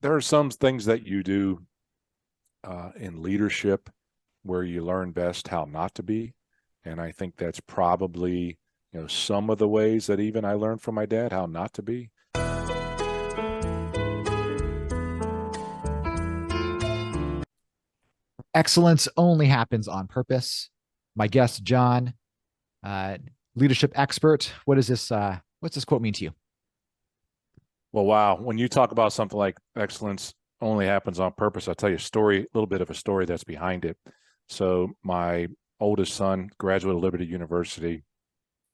there are some things that you do in leadership where you learn best how not to be. And I think that's probably, some of the ways that even I learned from my dad how not to be. Excellence only happens on purpose. My guest, John, uh, leadership expert. What's this quote mean to you? Well, wow. When you talk about something like excellence only happens on purpose, I'll tell you a little bit of a story that's behind it. So my oldest son graduated Liberty University,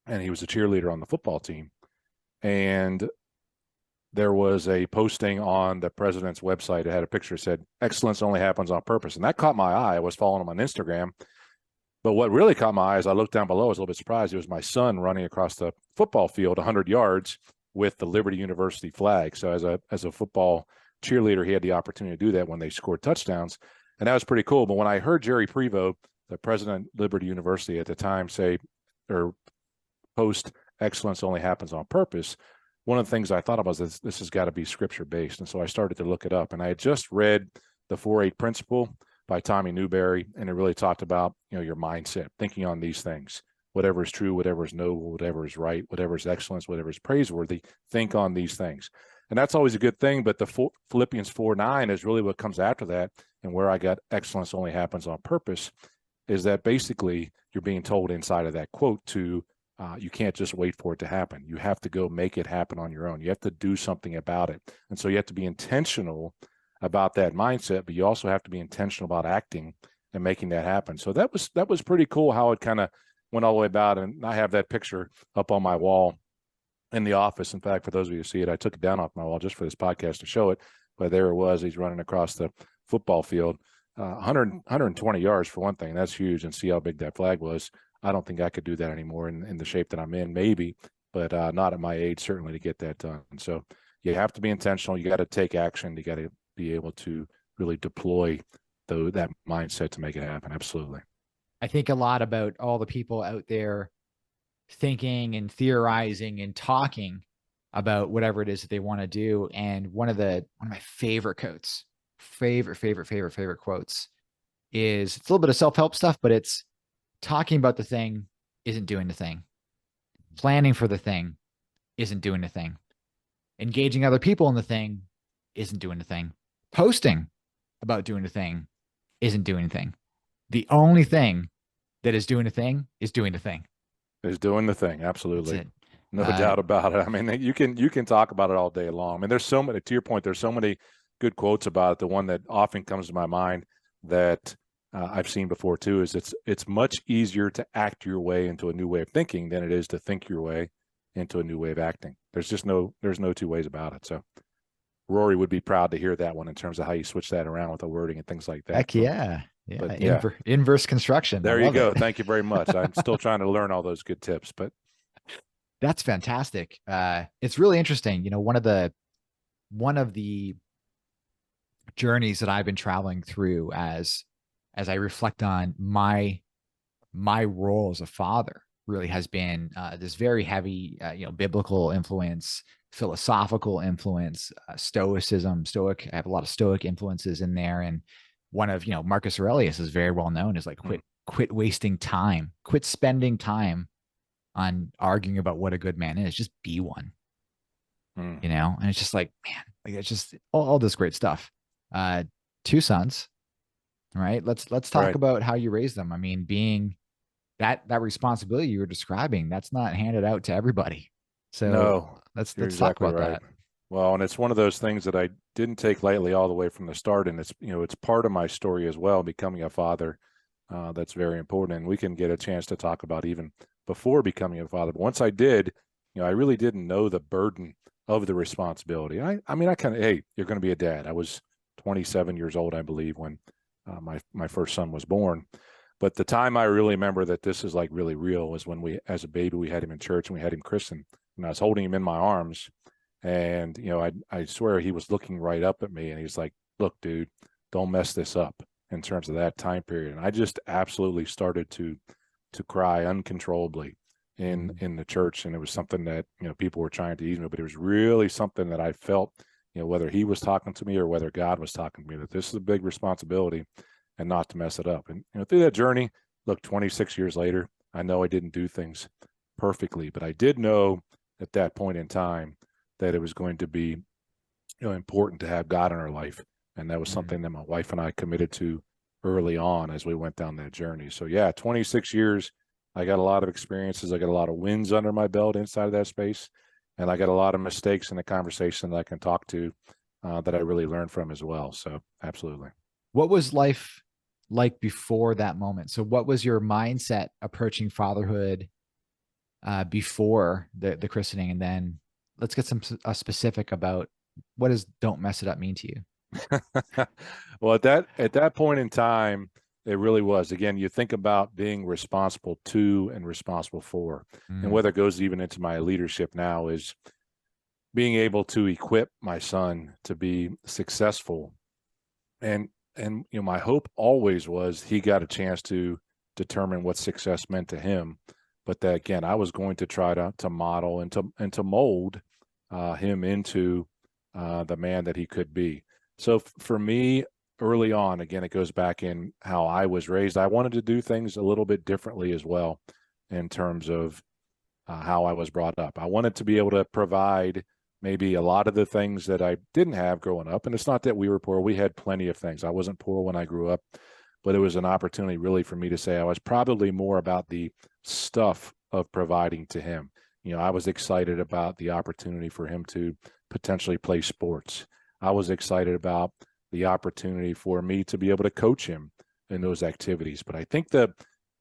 and he was a cheerleader on the football team. And there was a posting on the president's website. It had a picture that said, excellence only happens on purpose. And that caught my eye. I was following him on Instagram. But what really caught my eye is I looked down below. I was a little bit surprised. It was my son running across the football field 100 yards with the Liberty University flag. So as a football cheerleader, he had the opportunity to do that when they scored touchdowns. And that was pretty cool. But when I heard Jerry Prevost, the president of Liberty University at the time, post excellence only happens on purpose, one of the things I thought about is this has got to be scripture-based. And so I started to look it up. And I had just read the 4-8 Principle by Tommy Newberry, and it really talked about, your mindset, thinking on these things. Whatever is true, whatever is noble, whatever is right, whatever is excellence, whatever is praiseworthy, think on these things. And that's always a good thing, but the Philippians 4:9 is really what comes after that, and where I got excellence only happens on purpose, is that basically you're being told inside of that quote to you can't just wait for it to happen. You have to go make it happen on your own. You have to do something about it. And so you have to be intentional about that mindset, but you also have to be intentional about acting and making that happen. So that was pretty cool how it kind of went all the way about. And I have that picture up on my wall in the office. In fact, for those of you who see it, I took it down off my wall just for this podcast to show it. But there it was. He's running across the football field, 120 yards for one thing. That's huge. And see how big that flag was. I don't think I could do that anymore in the shape that I'm in, maybe, but not at my age, certainly, to get that done. So you have to be intentional. You got to take action. You got to be able to really deploy that mindset to make it happen. Absolutely. I think a lot about all the people out there thinking and theorizing and talking about whatever it is that they want to do. And one of my favorite quotes, favorite quotes is, it's a little bit of self-help stuff, but it's talking about the thing isn't doing the thing. Planning for the thing isn't doing the thing. Engaging other people in the thing isn't doing the thing. Posting about doing the thing isn't doing the thing. The only thing that is doing the thing is doing the thing. Is doing the thing. Absolutely. No doubt about it. I mean, you can talk about it all day long. I mean, there's so many, to your point, there's so many good quotes about it. The one that often comes to my mind that I've seen before too is it's much easier to act your way into a new way of thinking than it is to think your way into a new way of acting. There's no two ways about it. So Rory would be proud to hear that one in terms of how you switch that around with the wording and things like that. Heck yeah. Yeah. Inverse construction. There you go. Thank you very much. I'm still trying to learn all those good tips, but that's fantastic. It's really interesting. One of the journeys that I've been traveling through as I reflect on my role as a father really has been this very heavy, biblical influence, philosophical influence, stoicism, I have a lot of stoic influences in there. And one of, Marcus Aurelius is very well known as like, quit wasting time, quit spending time on arguing about what a good man is, just be one, and it's just like, man, like it's just all this great stuff. 2 sons. All right. Let's talk about how you raise them. I mean, being that responsibility you were describing, that's not handed out to everybody. So no, let's talk about that. Well, and it's one of those things that I didn't take lightly all the way from the start. And it's, it's part of my story as well, becoming a father. That's very important. And we can get a chance to talk about even before becoming a father. But once I did, I really didn't know the burden of the responsibility. I kind of, hey, you're going to be a dad. I was 27 years old, I believe, when my first son was born. But the time I really remember that this is like really real was when as a baby, we had him in church and we had him christened, and I was holding him in my arms, and, I swear he was looking right up at me, and he's like, look, dude, don't mess this up in terms of that time period. And I just absolutely started to cry uncontrollably in the church. And it was something that, people were trying to ease me, but it was really something that I felt whether he was talking to me or whether God was talking to me, that this is a big responsibility and not to mess it up. And, through that journey, look, 26 years later, I know I didn't do things perfectly, but I did know at that point in time that it was going to be, important to have God in our life. And that was something that my wife and I committed to early on as we went down that journey. So yeah, 26 years, I got a lot of experiences. I got a lot of wins under my belt inside of that space. And I got a lot of mistakes in the conversation that I can talk to that I really learned from as well. So absolutely. What was life like before that moment? So what was your mindset approaching fatherhood before the christening? And then let's get some specific about what does "don't mess it up" mean to you? Well, at that point in time, it really was. Again, you think about being responsible to and responsible for, and whether it goes even into my leadership now, is being able to equip my son to be successful. And my hope always was he got a chance to determine what success meant to him, but that again, I was going to try to model and to mold him into the man that he could be. So for me, early on, again, it goes back in how I was raised. I wanted to do things a little bit differently as well in terms of how I was brought up. I wanted to be able to provide maybe a lot of the things that I didn't have growing up. And it's not that we were poor. We had plenty of things. I wasn't poor when I grew up, but it was an opportunity really for me to say I was probably more about the stuff of providing to him. I was excited about the opportunity for him to potentially play sports. I was excited about the opportunity for me to be able to coach him in those activities. But I think the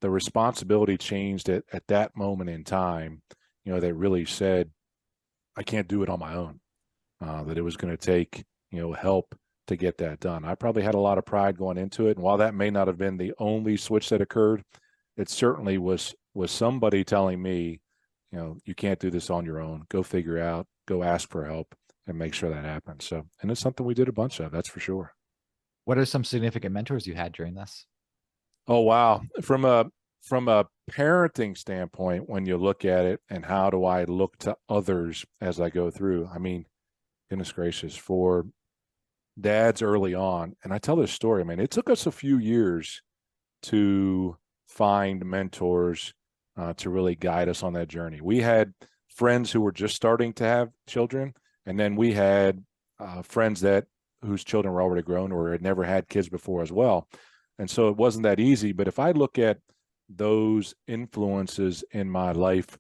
responsibility changed at that moment in time, that really said, I can't do it on my own, that it was going to take, help to get that done. I probably had a lot of pride going into it. And while that may not have been the only switch that occurred, it certainly was somebody telling me, you can't do this on your own. Go figure out, go ask for help and make sure that happens. So, and it's something we did a bunch of, that's for sure. What are some significant mentors you had during this? Oh, wow. From a parenting standpoint, when you look at it and how do I look to others as I go through, I mean, goodness gracious, for dads early on, and I tell this story, I mean, it took us a few years to find mentors to really guide us on that journey. We had friends who were just starting to have children, and then we had friends whose children were already grown or had never had kids before as well. And so it wasn't that easy. But if I look at those influences in my life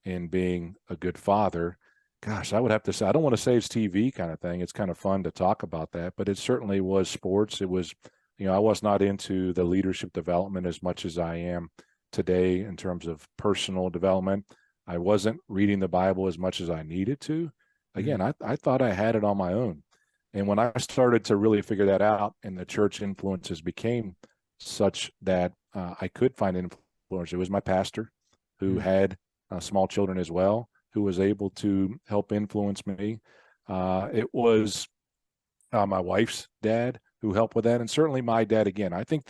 in being a good father, gosh, I would have to say, I don't want to say it's TV kind of thing. It's kind of fun to talk about that, but it certainly was sports. It was, I was not into the leadership development as much as I am today in terms of personal development. I wasn't reading the Bible as much as I needed to. Again, I thought I had it on my own. And when I started to really figure that out and the church influences became such that I could find influence, it was my pastor who had small children as well, who was able to help influence me. It was my wife's dad who helped with that. And certainly my dad, again, I think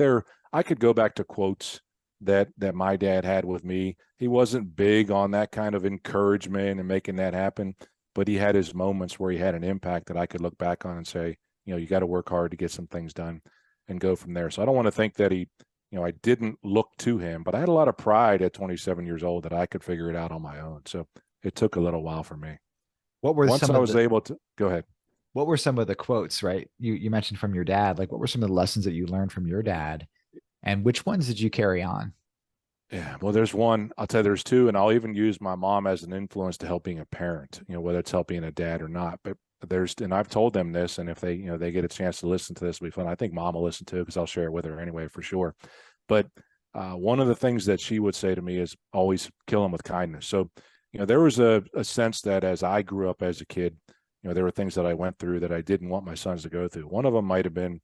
I could go back to quotes that my dad had with me. He wasn't big on that kind of encouragement and making that happen, but he had his moments where he had an impact that I could look back on and say, you got to work hard to get some things done and go from there. So I don't want to think that I didn't look to him, but I had a lot of pride at 27 years old that I could figure it out on my own. So it took a little while for me. Once I was able to go ahead. What were some of the quotes, right? You mentioned from your dad, like what were some of the lessons that you learned from your dad and which ones did you carry on? Yeah, well, there's one, I'll tell you, there's two, and I'll even use my mom as an influence to help being a parent, whether it's helping a dad or not. But and I've told them this, and if they, they get a chance to listen to this, it'll be fun. I think mom will listen to it because I'll share it with her anyway, for sure. But one of the things that she would say to me is always kill them with kindness. So, there was a sense that as I grew up as a kid, there were things that I went through that I didn't want my sons to go through. One of them might have been,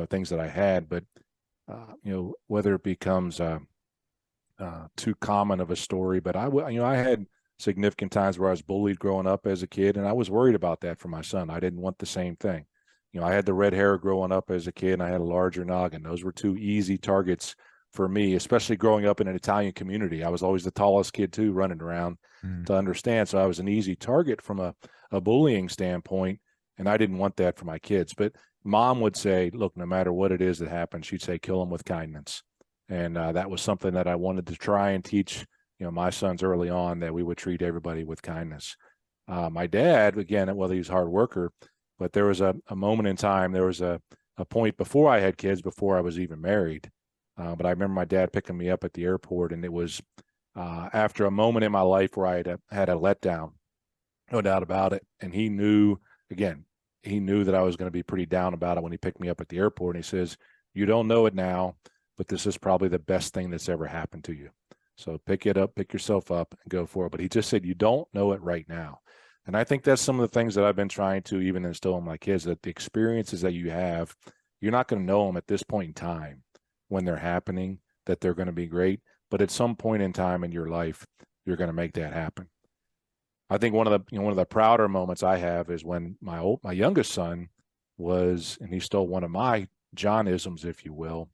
things that I had, but, whether it becomes too common of a story, but I had significant times where I was bullied growing up as a kid, and I was worried about that for my son. I didn't want the same thing. I had the red hair growing up as a kid, and I had a larger noggin. Those were two easy targets for me, especially growing up in an Italian community. I was always the tallest kid too, running around to understand. So I was an easy target from a bullying standpoint. And I didn't want that for my kids. But mom would say, look, no matter what it is that happens, she'd say, kill them with kindness. And that was something that I wanted to try and teach, my sons early on, that we would treat everybody with kindness. My dad, again, well, he was a hard worker, but there was a moment in time, there was a point before I had kids, before I was even married. But I remember my dad picking me up at the airport, and it was after a moment in my life where I had a letdown, no doubt about it. And he knew, again, he knew that I was going to be pretty down about it when he picked me up at the airport. And he says, you don't know it now, but this is probably the best thing that's ever happened to you. So pick it up, pick yourself up, and go for it. But he just said, you don't know it right now. And I think that's some of the things that I've been trying to even instill in my kids, that the experiences that you have, you're not going to know them at this point in time when they're happening, that they're going to be great. But at some point in time in your life, you're going to make that happen. I think one of the prouder moments I have is when my youngest son was, and he stole one of my Johnisms, if you will,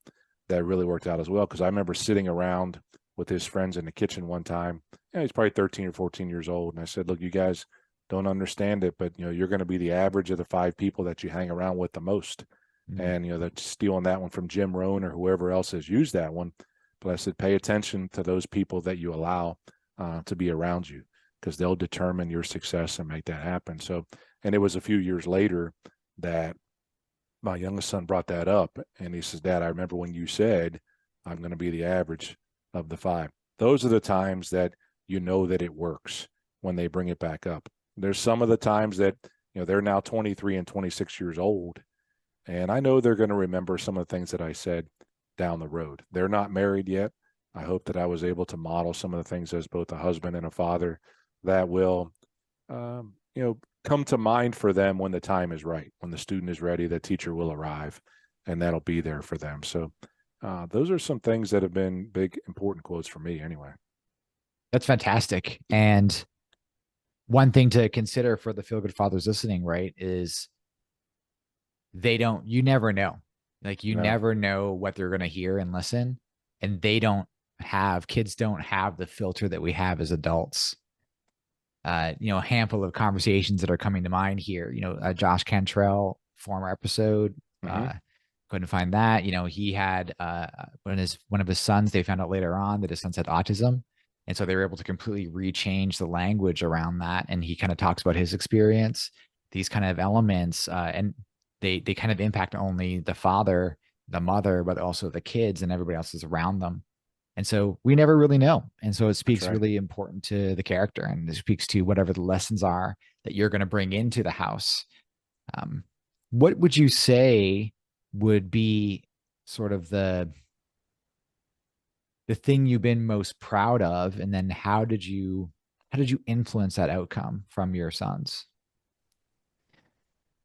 that really worked out as well. Because I remember sitting around with his friends in the kitchen one time. He's probably 13 or 14 years old, and I said, "Look, you guys don't understand it, but you're going to be the average of the 5 people that you hang around with the most." Mm-hmm. And they're stealing that one from Jim Rohn or whoever else has used that one. But I said, pay attention to those people that you allow to be around you, because they'll determine your success and make that happen. So, and it was a few years later that my youngest son brought that up, and he says, Dad, I remember when you said I'm going to be the average of the 5. Those are the times that that it works, when they bring it back up. There's some of the times that they're now 23 and 26 years old, and I know they're going to remember some of the things that I said down the road. They're not married yet. I hope that I was able to model some of the things as both a husband and a father that will, come to mind for them when the time is right. When the student is ready, the teacher will arrive, and that'll be there for them. So those are some things that have been big, important quotes for me anyway. That's fantastic. And one thing to consider for the Feel Good Fathers listening, right, is you never know. Like, you never know what they're going to hear and listen. And kids don't have the filter that we have as adults. A handful of conversations that are coming to mind here. Josh Cantrell, former episode, couldn't find that. He had one of his sons, they found out later on that his son had autism. And so they were able to completely rechange the language around that. And he kind of talks about his experience, these kind of elements, and they kind of impact only the father, the mother, but also the kids and everybody else is around them. And so we never really know. And so it speaks really important to the character, and it speaks to whatever the lessons are that you're going to bring into the house. What would you say would be sort of the thing you've been most proud of? And then how did you influence that outcome from your sons?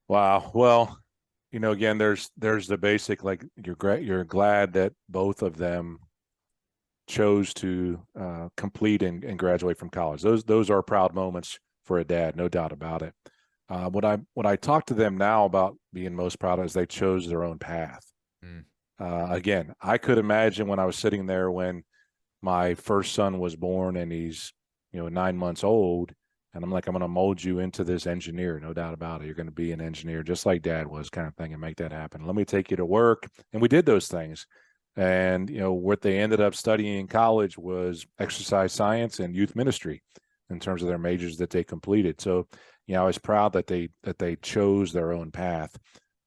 Wow. Well, again, there's the basic, like, you're glad that both of them chose to complete and graduate from college. Those are proud moments for a dad, no doubt about it. What I talk to them now about being most proud of is they chose their own path. Again, I could imagine when I was sitting there when my first son was born, and he's 9 months old, and I'm like, I'm going to mold you into this engineer, no doubt about it. You're going to be an engineer just like Dad was, kind of thing, and make that happen. Let me take you to work. And we did those things. And, what they ended up studying in college was exercise science and youth ministry in terms of their majors that they completed. So, I was proud that they chose their own path.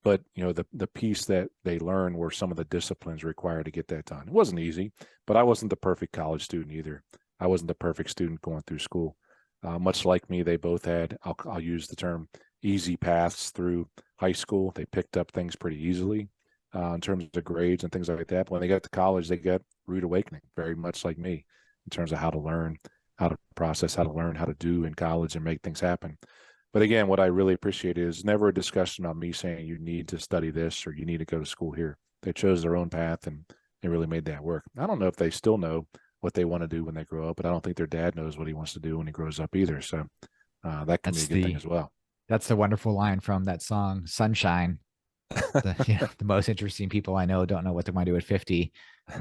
But, the piece that they learned were some of the disciplines required to get that done. It wasn't easy, but I wasn't the perfect college student either. I wasn't the perfect student going through school. Much like me, they both had, I'll use the term, easy paths through high school. They picked up things pretty easily in terms of grades and things like that. But when they got to college, they got rude awakening, very much like me, in terms of how to learn, how to process, how to learn, how to do in college and make things happen. But again, what I really appreciate is never a discussion on me saying you need to study this or you need to go to school here. They chose their own path, and they really made that work. I don't know if they still know what they want to do when they grow up, but I don't think their dad knows what he wants to do when he grows up either. So that can be a good thing as well. That's the wonderful line from that song, Sunshine. The most interesting people I know don't know what they want to do at 50.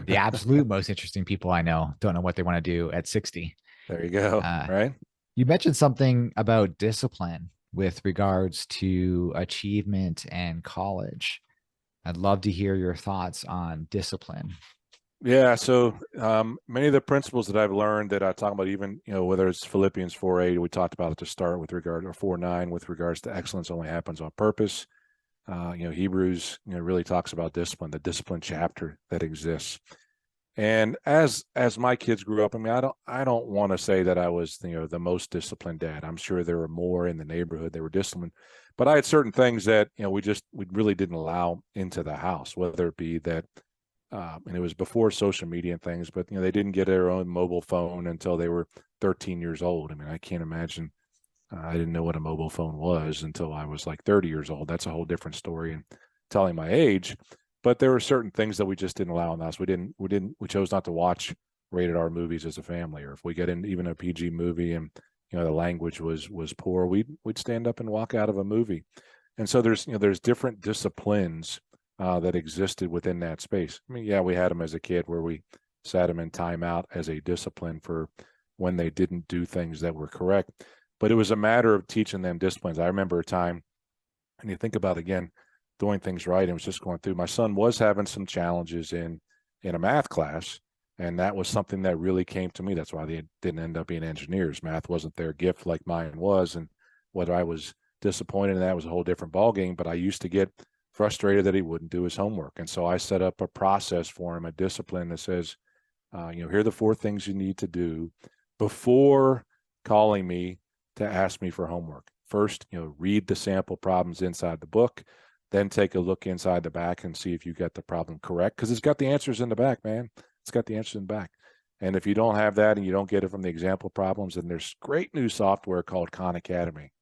The absolute most interesting people I know don't know what they want to do at 60. There you go. Right. You mentioned something about discipline, with regards to achievement and college. I'd love to hear your thoughts on discipline. Yeah. So many of the principles that I've learned that I talk about, even, whether it's Philippians 4:8, we talked about at the start with regard, or 4:9, with regards to excellence only happens on purpose. Hebrews, really talks about discipline, the discipline chapter that exists. And as my kids grew up, I mean, I don't want to say that I was, the most disciplined dad. I'm sure there were more in the neighborhood that were disciplined, but I had certain things that, we really didn't allow into the house, whether it be that, and it was before social media and things, but, they didn't get their own mobile phone until they were 13 years old. I mean, I can't imagine. I didn't know what a mobile phone was until I was like 30 years old. That's a whole different story and telling my age. But there were certain things that we just didn't allow in the house. We chose not to watch rated R movies as a family, or if we get in even a PG movie and, the language was poor, we'd stand up and walk out of a movie. And so there's different disciplines that existed within that space. I mean, yeah, we had them as a kid where we sat them in timeout as a discipline for when they didn't do things that were correct. But it was a matter of teaching them disciplines. I remember a time, and you think about, again, doing things right, and was just going through. My son was having some challenges in a math class, and that was something that really came to me. That's why they didn't end up being engineers. Math wasn't their gift like mine was, and whether I was disappointed in that was a whole different ballgame. But I used to get frustrated that he wouldn't do his homework, and so I set up a process for him, a discipline that says, here are the 4 things you need to do before calling me to ask me for homework. First, read the sample problems inside the book, then take a look inside the back and see if you got the problem correct, because it's got the answers in the back, man. It's got the answers in the back. And if you don't have that and you don't get it from the example problems, then there's great new software called Khan Academy.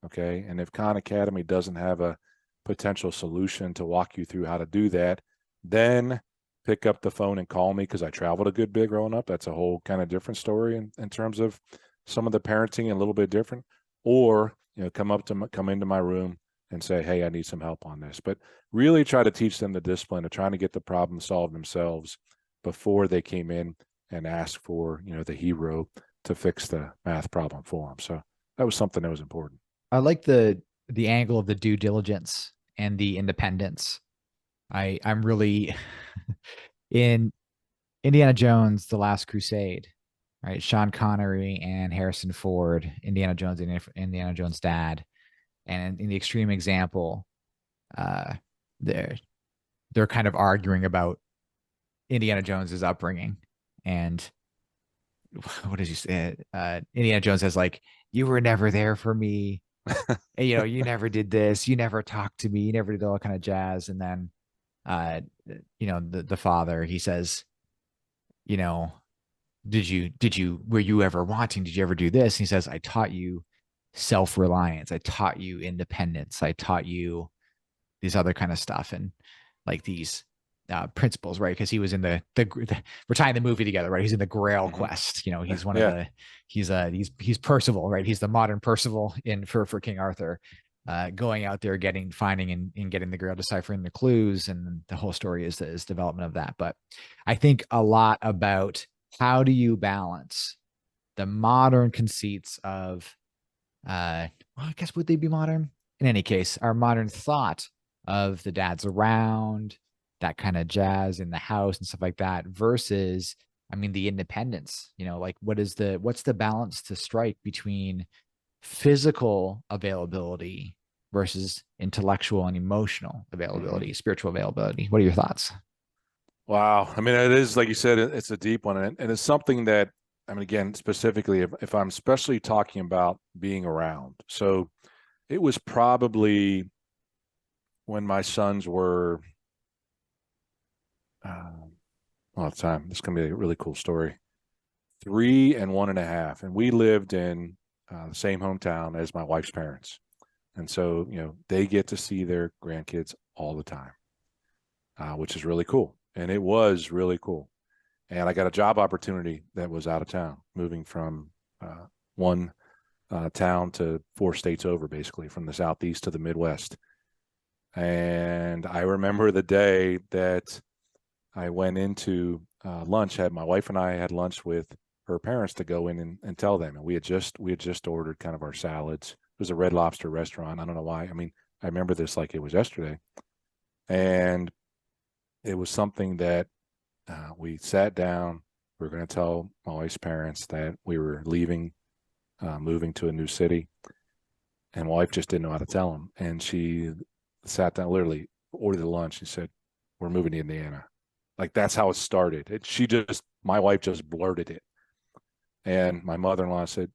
Okay. And if Khan Academy doesn't have a potential solution to walk you through how to do that, then pick up the phone and call me, because I traveled a good bit growing up. That's a whole kind of different story in terms of some of the parenting, a little bit different. Or, come into my room and say, hey, I need some help on this. But really try to teach them the discipline of trying to get the problem solved themselves before they came in and asked for, the hero to fix the math problem for them. So that was something that was important. I like the angle of the due diligence and the independence. I'm really in Indiana Jones, The Last Crusade, right? Sean Connery and Harrison Ford, Indiana Jones and Indiana Jones' dad. And in the extreme example, uh, they're kind of arguing about Indiana Jones's upbringing. And what does he say? Indiana Jones says, like, you were never there for me. And, you never did this. You never talked to me. You never did all that kind of jazz. And then, the father, he says, you know, were you ever wanting? Did you ever do this? And he says, I taught you self-reliance. I taught you independence. I taught you these other kind of stuff. And like these principles, right? Because he was in the we're tying the movie together, right? He's in the Grail quest. He's one of the he's Percival, right? He's the modern Percival for King Arthur, going out there finding and getting the Grail, deciphering the clues, and the whole story is development of that. But I think a lot about how do you balance the modern conceits of I guess would they be modern? In any case, our modern thought of the dad's around, that kind of jazz in the house and stuff like that, versus, I mean, the independence, like what's the balance to strike between physical availability versus intellectual and emotional availability, spiritual availability? What are your thoughts? Wow. I mean, it is, like you said, it's a deep one. And it's something that, I mean, again, specifically, if I'm especially talking about being around. So it was probably when my sons were, all the time. This is going to be a really cool story. 3 and 1.5. And we lived in the same hometown as my wife's parents. And so, they get to see their grandkids all the time, which is really cool. And it was really cool. And I got a job opportunity that was out of town, moving from one town to 4 states over, basically from the Southeast to the Midwest. And I remember the day that I went into lunch, my wife and I had lunch with her parents to go in and tell them. And we had just ordered kind of our salads was a Red Lobster restaurant. I don't know why. I mean, I remember this like it was yesterday. And it was something that we sat down. We were going to tell my wife's parents that we were leaving, moving to a new city. And my wife just didn't know how to tell them. And she sat down, literally ordered the lunch. She said, "We're moving to Indiana." Like that's how it started. My wife just blurted it. And my mother-in-law said,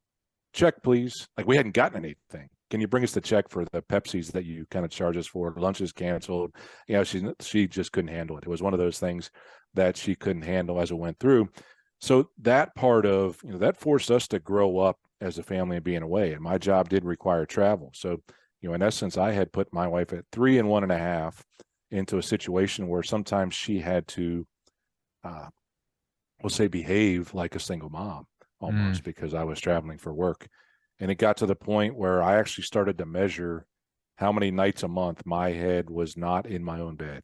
"Check, please." Like we hadn't gotten anything. "Can you bring us the check for the Pepsis that you kind of charge us for? Lunch is canceled." She just couldn't handle it. It was one of those things that she couldn't handle as it went through. So that part of, that forced us to grow up as a family and being away. And my job did require travel. So, in essence, I had put my wife at 3 and 1.5 into a situation where sometimes she had to, we'll say, behave like a single mom almost because I was traveling for work. And it got to the point where I actually started to measure how many nights a month my head was not in my own bed.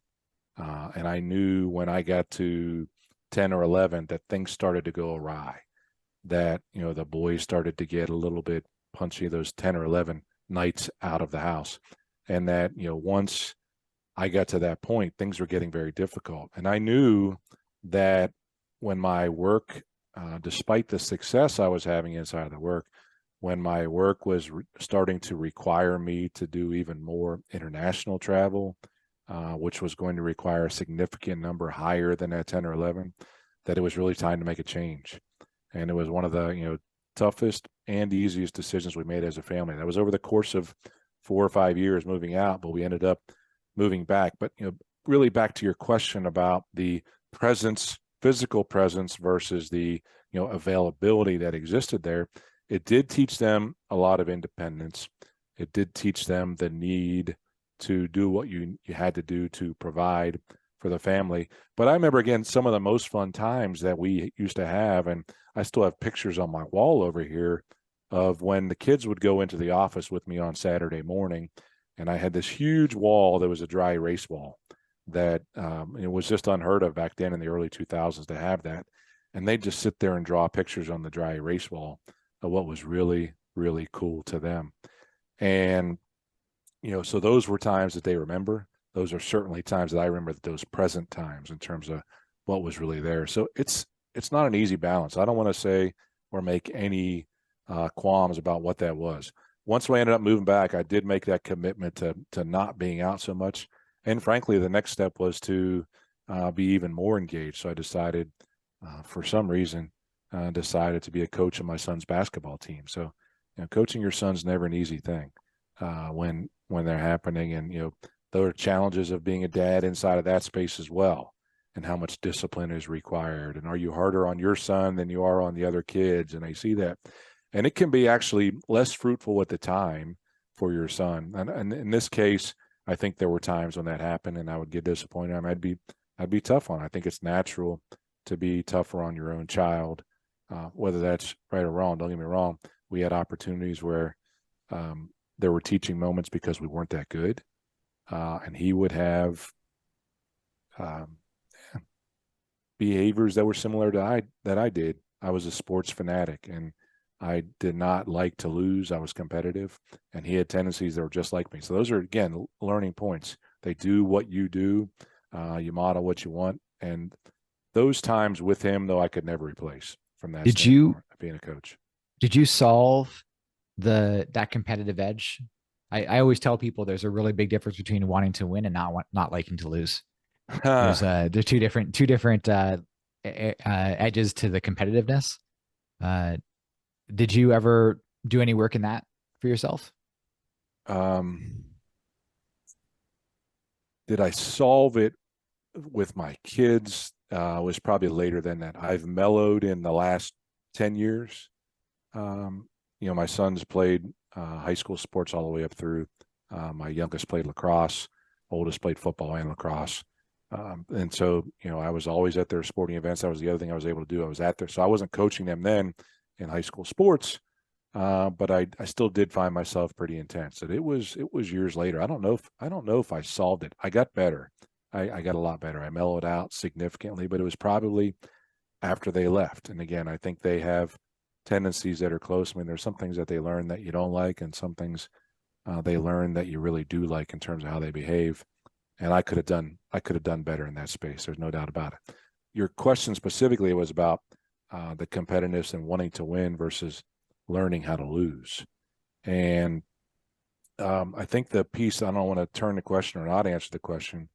And I knew when I got to 10 or 11 that things started to go awry, that, the boys started to get a little bit punchy those 10 or 11 nights out of the house. And that, once I got to that point, things were getting very difficult. And I knew that when my work, despite the success I was having inside of the work, when my work was starting to require me to do even more international travel, which was going to require a significant number higher than that 10 or 11, that it was really time to make a change. And it was one of the, toughest and easiest decisions we made as a family. That was over the course of 4 or 5 years moving out, but we ended up moving back. But, really back to your question about the presence, physical presence versus the, availability that existed there, it did teach them a lot of independence. It did teach them the need to do what you had to do to provide for the family. But I remember, again, some of the most fun times that we used to have, and I still have pictures on my wall over here of when the kids would go into the office with me on Saturday morning, and I had this huge wall that was a dry erase wall that it was just unheard of back then in the early 2000s to have that. And they'd just sit there and draw pictures on the dry erase wall of what was really, really cool to them. And, so those were times that they remember. Those are certainly times that I remember, those present times in terms of what was really there. So it's not an easy balance. I don't want to say or make any qualms about what that was. Once we ended up moving back, I did make that commitment to not being out so much. And frankly, the next step was to be even more engaged. So I decided, for some reason, decided to be a coach of my son's basketball team. So, coaching your son's never an easy thing when they're happening. And, there are challenges of being a dad inside of that space as well, and how much discipline is required. And are you harder on your son than you are on the other kids? And I see that. And it can be actually less fruitful at the time for your son. And in this case, I think there were times when that happened and I would get disappointed. I mean, I'd be tough on it. I think it's natural to be tougher on your own child, whether that's right or wrong. Don't get me wrong. We had opportunities where there were teaching moments because we weren't that good. And he would have behaviors that were similar to that I did. I was a sports fanatic and I did not like to lose. I was competitive, and he had tendencies that were just like me. So those are, again, learning points. They do what you do. You model what you want. And those times with him, though, I could never replace from that standpoint of being a coach. Did you solve that competitive edge? I always tell people there's a really big difference between wanting to win and not liking to lose. There's two different edges to the competitiveness. Did you ever do any work in that for yourself? Did I solve it with my kids? Was probably later than that. I've mellowed in the last 10 years. My son's played high school sports all the way up through. My youngest played lacrosse, oldest played football and lacrosse. And so, I was always at their sporting events. That was the other thing I was able to do. I was at there. So I wasn't coaching them then in high school sports, but I still did find myself pretty intense. And it was years later. I don't know if I solved it. I got better. I got a lot better. I mellowed out significantly, but it was probably after they left. And again, I think they have tendencies that are close. I mean, there's some things that they learn that you don't like, and some things they learn that you really do like in terms of how they behave. And I could have done better in that space. There's no doubt about it. Your question specifically was about the competitiveness and wanting to win versus learning how to lose. And I think the piece, I don't want to turn the question or not answer the question,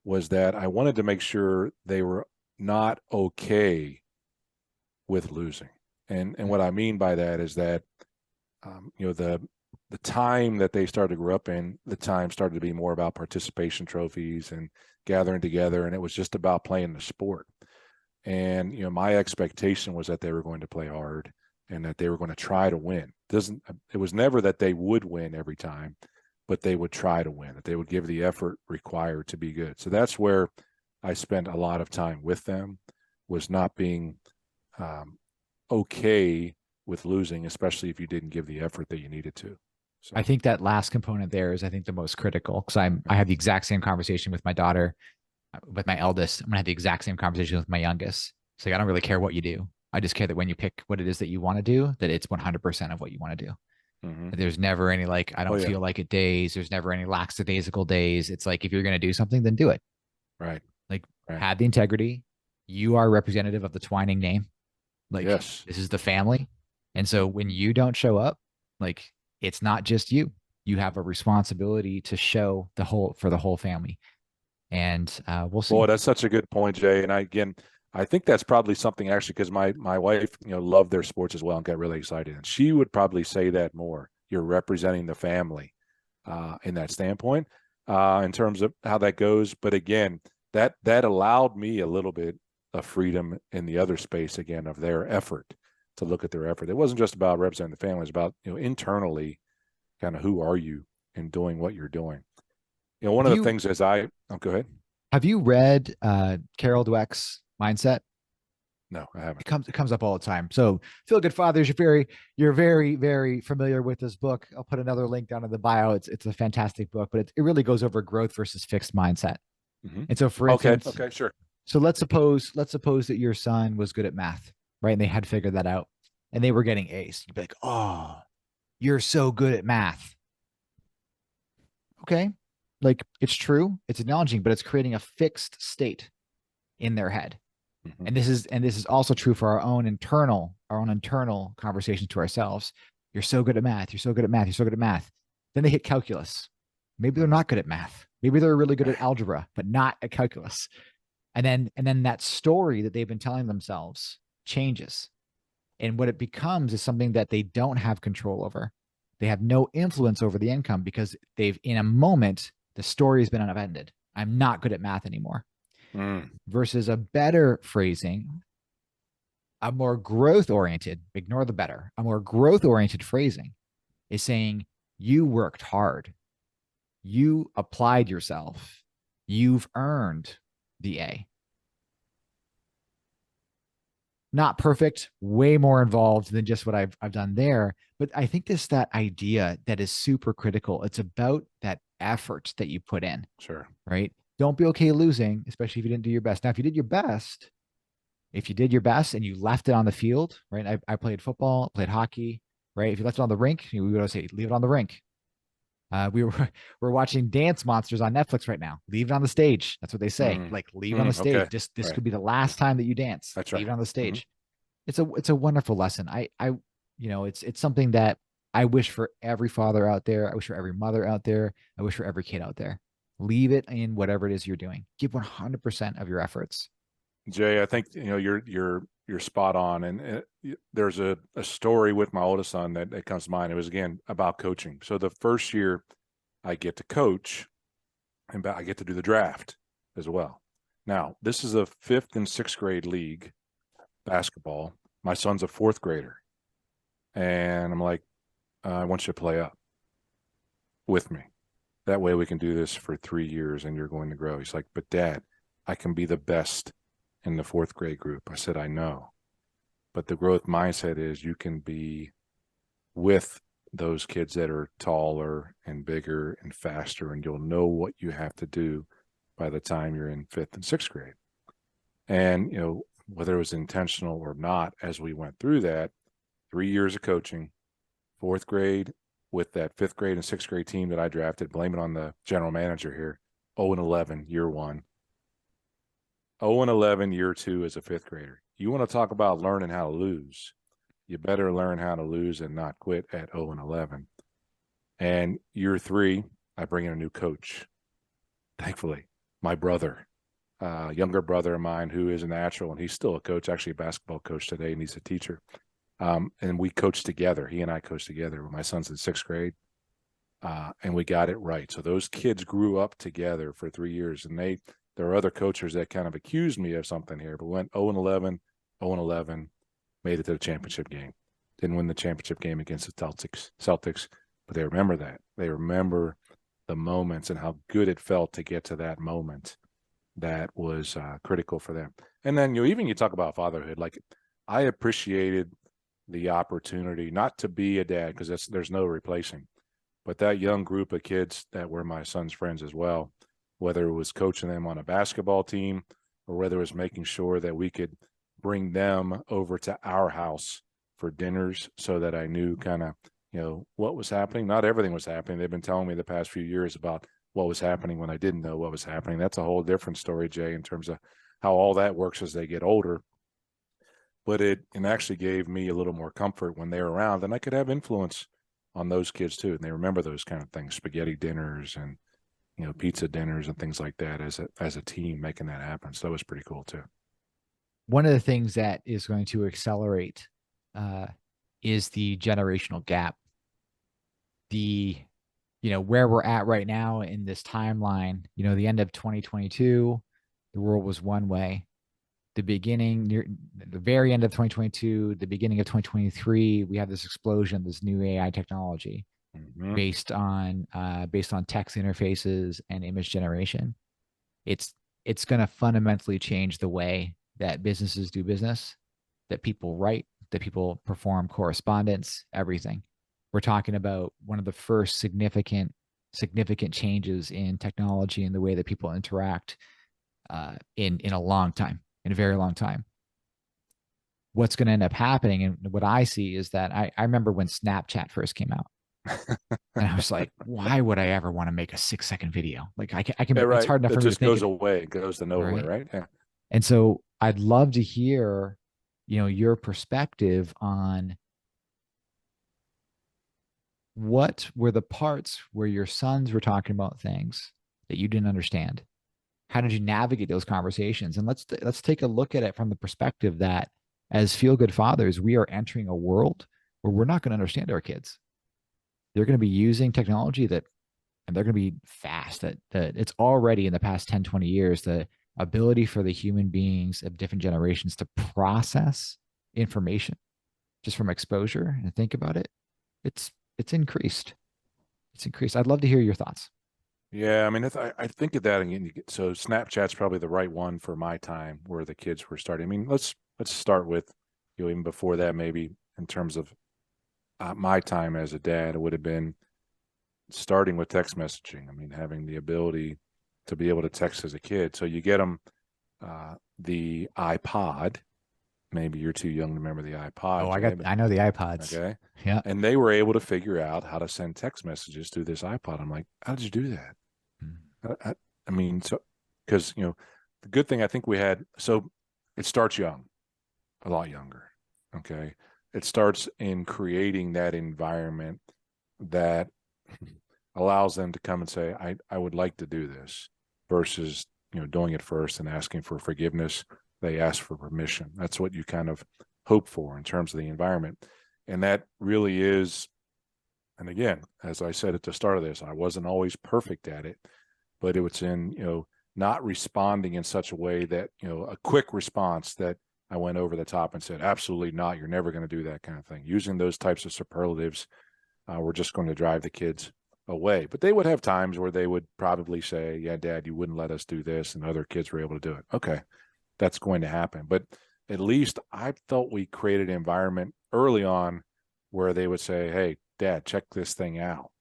was that I wanted to make sure they were not okay with losing. And what I mean by that is that, the time that they started to grow up in, the time started to be more about participation trophies and gathering together. And it was just about playing the sport. And, my expectation was that they were going to play hard and that they were going to try to win. It was never that they would win every time, but they would try to win, that they would give the effort required to be good. So that's where I spent a lot of time with them, was not being okay with losing, especially if you didn't give the effort that you needed to. So I think that last component there is, I think, the most critical, because I have the exact same conversation with my daughter, with my eldest. I'm gonna have the exact same conversation with my youngest. It's like, I don't really care what you do. I just care that when you pick what it is that you want to do, that it's 100% of what you want to do. mm-hmm. There's never any like, I don't feel like it days. There's never any lackadaisical days. It's like, if you're going to do something, then do it. Right. Like, right. have the integrity. You are representative of the Twining name. Like, yes. This is the family. And so when you don't show up, like, it's not just you. You have a responsibility to show for the whole family. And we'll see. Boy, that's such a good point, Jay. And I think that's probably something, actually, because my wife, loved their sports as well and got really excited. And she would probably say that more. You're representing the family in that standpoint, in terms of how that goes. But again, that allowed me a little bit of freedom in the other space, again, of their effort, to look at their effort. It wasn't just about representing the family. It's about, internally, kind of, who are you in doing what you're doing. One of the things is go ahead. Have you read Carol Dweck's Mindset? No, I haven't. It comes up all the time. So Feel Good Fathers, you're very, very familiar with this book. I'll put another link down in the bio. It's a fantastic book, but it really goes over growth versus fixed mindset. Mm-hmm. And so, for instance, okay, sure. So let's suppose that your son was good at math, right? And they had figured that out, and they were getting A's. You'd be like, "Oh, you're so good at math." Okay, like, it's true, it's acknowledging, but it's creating a fixed state in their head. Mm-hmm. And this is also true for our own internal conversations to ourselves. You're so good at math. You're so good at math. You're so good at math. Then they hit calculus. Maybe they're not good at math. Maybe they're really good at algebra, but not at calculus. And then that story that they've been telling themselves changes. And what it becomes is something that they don't have control over. They have no influence over the income, because in a moment, the story has been upended. I'm not good at math anymore. Versus a better phrasing, a more growth oriented, ignore the better, a more growth oriented phrasing is saying, you worked hard. You applied yourself. You've earned the A. Not perfect, way more involved than just what I've done there. But I think that idea that is super critical. It's about that effort that you put in. Sure. Right? Don't be okay losing, especially if you didn't do your best. Now, if you did your best and you left it on the field, right? I played football, played hockey, right? If you left it on the rink, we would always say, leave it on the rink. We're watching Dance Monsters on Netflix right now. Leave it on the stage. That's what they say. Like, leave it on the stage. Okay. This could be the last time that you dance. That's leave right. it on the stage. It's a wonderful lesson. It's something that I wish for every father out there. I wish for every mother out there. I wish for every kid out there. Leave it in whatever it is you're doing. Give 100% of your efforts. Jay, I think you're spot on. And there's a story with my oldest son that comes to mind. It was, again, about coaching. So the first year I get to coach, and I get to do the draft as well. Now, this is a 5th and 6th grade league basketball. My son's a 4th grader, and I'm like, I want you to play up with me. That way we can do this for 3 years and you're going to grow. He's like, but Dad, I can be the best in the 4th grade group. I said, I know. But the growth mindset is you can be with those kids that are taller and bigger and faster, and you'll know what you have to do by the time you're in 5th and 6th grade. And, whether it was intentional or not, as we went through that, 3 years of coaching, fourth grade with that fifth grade and sixth grade team that I drafted, blame it on the general manager here, 0-11 year one, 0-11 year two as a fifth grader. You want to talk about learning how to lose, you better learn how to lose and not quit at 0-11. And year three, I bring in a new coach. Thankfully, my brother, younger brother of mine, who is a natural, and he's still a coach, actually a basketball coach today, and he's a teacher. And we coached together. He and I coached together when my son's in sixth grade, and we got it right. So those kids grew up together for 3 years, and there are other coaches that kind of accused me of something here, but went 0-11, 0-11, made it to the championship game. Didn't win the championship game against the Celtics, but they remember that. They remember the moments and how good it felt to get to that moment that was critical for them. And then you talk about fatherhood. Like, I appreciated the opportunity not to be a dad, because there's no replacing, but that young group of kids that were my son's friends as well, whether it was coaching them on a basketball team or whether it was making sure that we could bring them over to our house for dinners so that I knew kind of, what was happening. Not everything was happening. They've been telling me the past few years about what was happening when I didn't know what was happening. That's a whole different story, Jay, in terms of how all that works as they get older. But it actually gave me a little more comfort when they were around, and I could have influence on those kids too. And they remember those kind of things, spaghetti dinners and, pizza dinners and things like that as a team making that happen. So that was pretty cool too. One of the things that is going to accelerate is the generational gap. Where we're at right now in this timeline, the end of 2022, the world was one way. The very end of 2022, the beginning of 2023, we have this explosion, this new AI technology based on text interfaces and image generation. It's going to fundamentally change the way that businesses do business, that people write, that people perform correspondence, everything. We're talking about one of the first significant changes in technology and the way that people interact in a long time, in a very long time. What's going to end up happening, and what I see, is that I remember when Snapchat first came out, and I was like, why would I ever want to make a 6-second video? Like I can, Yeah, right. It's hard enough for It me to just think goes away. It goes to nowhere, right? Yeah. And so I'd love to hear, your perspective on what were the parts where your sons were talking about things that you didn't understand. How did you navigate those conversations? And let's take a look at it from the perspective that, as feel good fathers, we are entering a world where we're not going to understand our kids. They're going to be using technology and they're going to be fast. That it's already, in the past 10, 20 years, the ability for the human beings of different generations to process information just from exposure and think about it. It's increased. It's increased. I'd love to hear your thoughts. Yeah, I mean, I think of that again. So Snapchat's probably the right one for my time, where the kids were starting. I mean, let's start with, even before that, maybe in terms of my time as a dad, it would have been starting with text messaging. I mean, having the ability to be able to text as a kid. So you get them the iPod. Maybe you're too young to remember the iPod. Oh, Jay, I know the iPods. okay. Yeah. And they were able to figure out how to send text messages through this iPod. I'm like, how did you do that? I mean, so, because, the good thing I think we had, so it starts young, a lot younger. Okay. It starts in creating that environment that allows them to come and say, I would like to do this, versus, doing it first and asking for forgiveness. They ask for permission. That's what you kind of hope for in terms of the environment. And that really is, and again, as I said at the start of this, I wasn't always perfect at it, but it was in, not responding in such a way that, a quick response that I went over the top and said, absolutely not, you're never going to do that kind of thing. Using those types of superlatives were just going to drive the kids away. But they would have times where they would probably say, yeah, Dad, you wouldn't let us do this, and other kids were able to do it. Okay, that's going to happen. But at least I felt we created an environment early on where they would say, hey, Dad, check this thing out.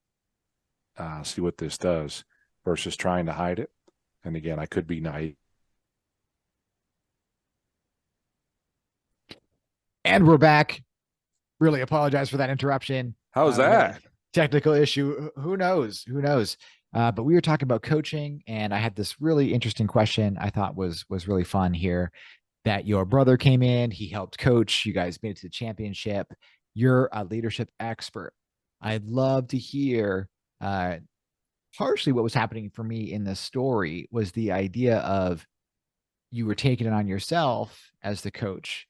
See what this does, versus trying to hide it. And again, I could be naive. And we're back. Really apologize for that interruption. How's We had a that? technical issue. Who knows? Who knows? But we were talking about coaching, and I had this really interesting question I thought was really fun here. That your brother came in, he helped coach. You guys made it to the championship. You're a leadership expert. I'd love to hear. Partially, what was happening for me in this story was the idea of you were taking it on yourself as the coach,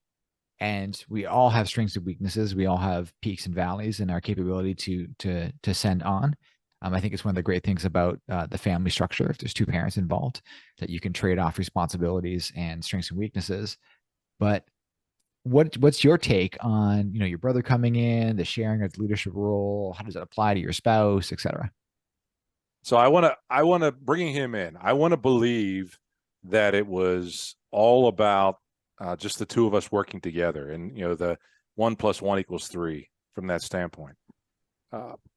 and we all have strengths and weaknesses. We all have peaks and valleys in our capability to send on. I think it's one of the great things about the family structure. If there's two parents involved, that you can trade off responsibilities and strengths and weaknesses. But what's your take on your brother coming in, the sharing of the leadership role? How does it apply to your spouse, etc.? So I want to bringing him in. I want to believe that it was all about just the two of us working together, and the 1+1 = 3 from that standpoint.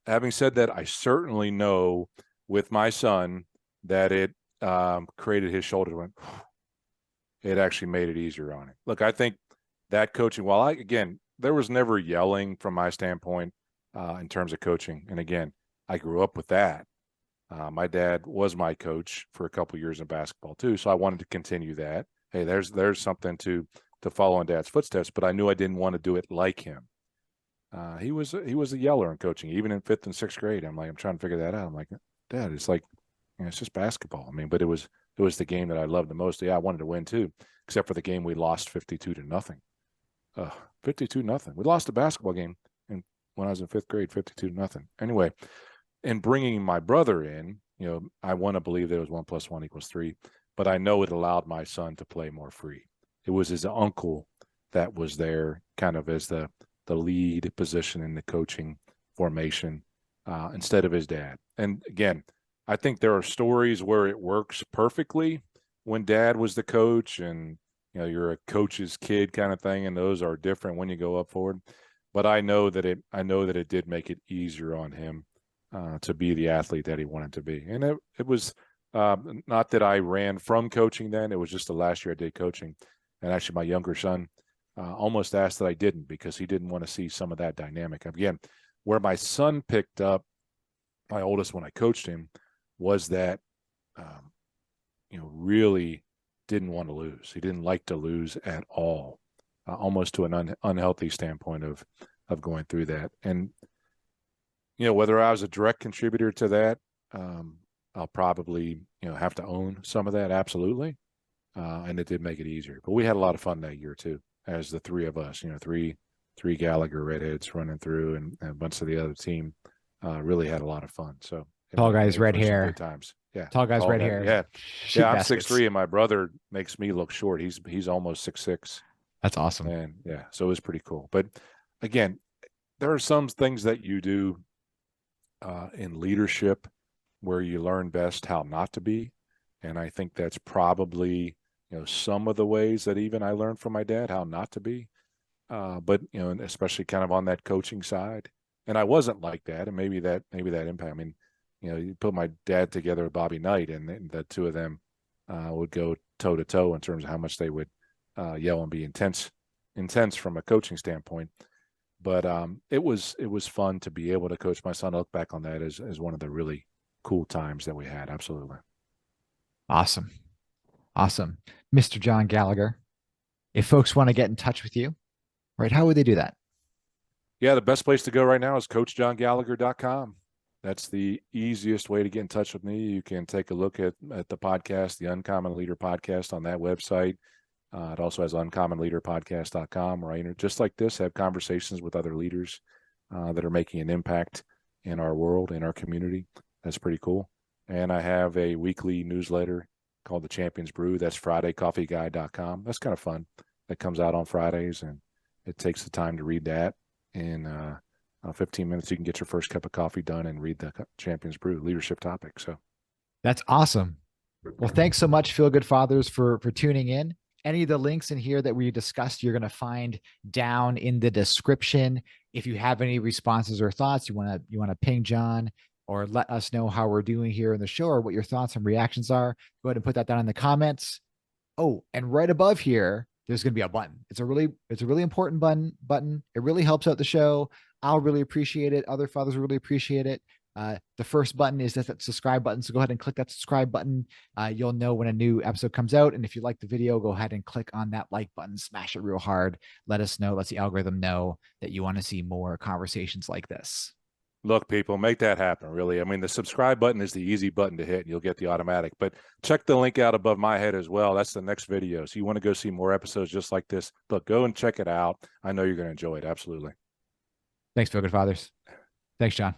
Having said that, I certainly know with my son that it created his shoulders. It actually made it easier on him. Look, I think that coaching, again, there was never yelling from my standpoint in terms of coaching. And again, I grew up with that. My dad was my coach for a couple of years in basketball too, so I wanted to continue that. Hey, there's something to follow in Dad's footsteps, but I knew I didn't want to do it like him. He was a yeller in coaching, even in 5th and 6th grade. I'm trying to figure that out. I'm like, Dad, it's like, it's just basketball. I mean, but it was the game that I loved the most. Yeah, I wanted to win too, except for the game we lost 52-0. 52-0. We lost the basketball game when I was in 5th grade, 52-0. Anyway, in bringing my brother in, I want to believe that it was 1+1 = 3, but I know it allowed my son to play more free. It was his uncle that was there kind of as the lead position in the coaching formation instead of his dad. And again, I think there are stories where it works perfectly when dad was the coach and you're a coach's kid kind of thing, and those are different when you go up forward. But I know that it did make it easier on him to be the athlete that he wanted to be. And it was not that I ran from coaching then. It was just the last year I did coaching. And actually my younger son almost asked that I didn't, because he didn't want to see some of that dynamic. Again, where my son picked up, my oldest, when I coached him, was that, really didn't want to lose. He didn't like to lose at all, almost to an unhealthy standpoint of going through that. And, whether I was a direct contributor to that, I'll probably, have to own some of that. Absolutely. And it did make it easier, but we had a lot of fun that year too, as the three of us, three Gallagher redheads running through, and a bunch of the other team really had a lot of fun. So Tall guys, red hair. good times. Yeah. Tall guys, red hair. Yeah. Shoot I'm baskets. 6'3", and my brother makes me look short. He's almost 6'6". That's awesome. And yeah, so it was pretty cool. But again, there are some things that you do in leadership where you learn best how not to be. And I think that's probably, some of the ways that even I learned from my dad how not to be. But, and especially kind of on that coaching side. And I wasn't like that. And maybe that impact. I mean, you put my dad together with Bobby Knight, and the two of them would go toe to toe in terms of how much they would yell and be intense from a coaching standpoint. But it was fun to be able to coach my son. I look back on that as one of the really cool times that we had. Absolutely. Awesome. Mr. John Gallager, if folks want to get in touch with you, right, how would they do that? Yeah, the best place to go right now is CoachJohnGallagher.com. That's the easiest way to get in touch with me. You can take a look at the podcast, the Uncommon Leader Podcast, on that website. It also has uncommonleaderpodcast.com, where I, just like this, have conversations with other leaders that are making an impact in our world, in our community. That's pretty cool. And I have a weekly newsletter called The Champions Brew. That's FridayCoffeeGuy.com. That's kind of fun. That comes out on Fridays, and it takes the time to read that. In 15 minutes, you can get your first cup of coffee done and read the Champions Brew leadership topic. So that's awesome. Well, thanks so much, Feel Good Fathers, for tuning in. Any of the links in here that we discussed, you're going to find down in the description. If you have any responses or thoughts, you want to ping John or let us know how we're doing here in the show, or what your thoughts and reactions are, go ahead and put that down in the comments. Oh, and right above here, there's going to be a button. It's a really important button. It really helps out the show. I'll really appreciate it. Other fathers will really appreciate it. The first button is that subscribe button. So go ahead and click that subscribe button. You'll know when a new episode comes out. And if you like the video, go ahead and click on that like button, smash it real hard. Let us know. Let the algorithm know that you want to see more conversations like this. Look, people, make that happen, really. I mean, the subscribe button is the easy button to hit, and you'll get the automatic. But check the link out above my head as well. That's the next video. So you want to go see more episodes just like this, look, go and check it out. I know you're going to enjoy it. Absolutely. Thanks, Feel Good Fathers. Thanks, John.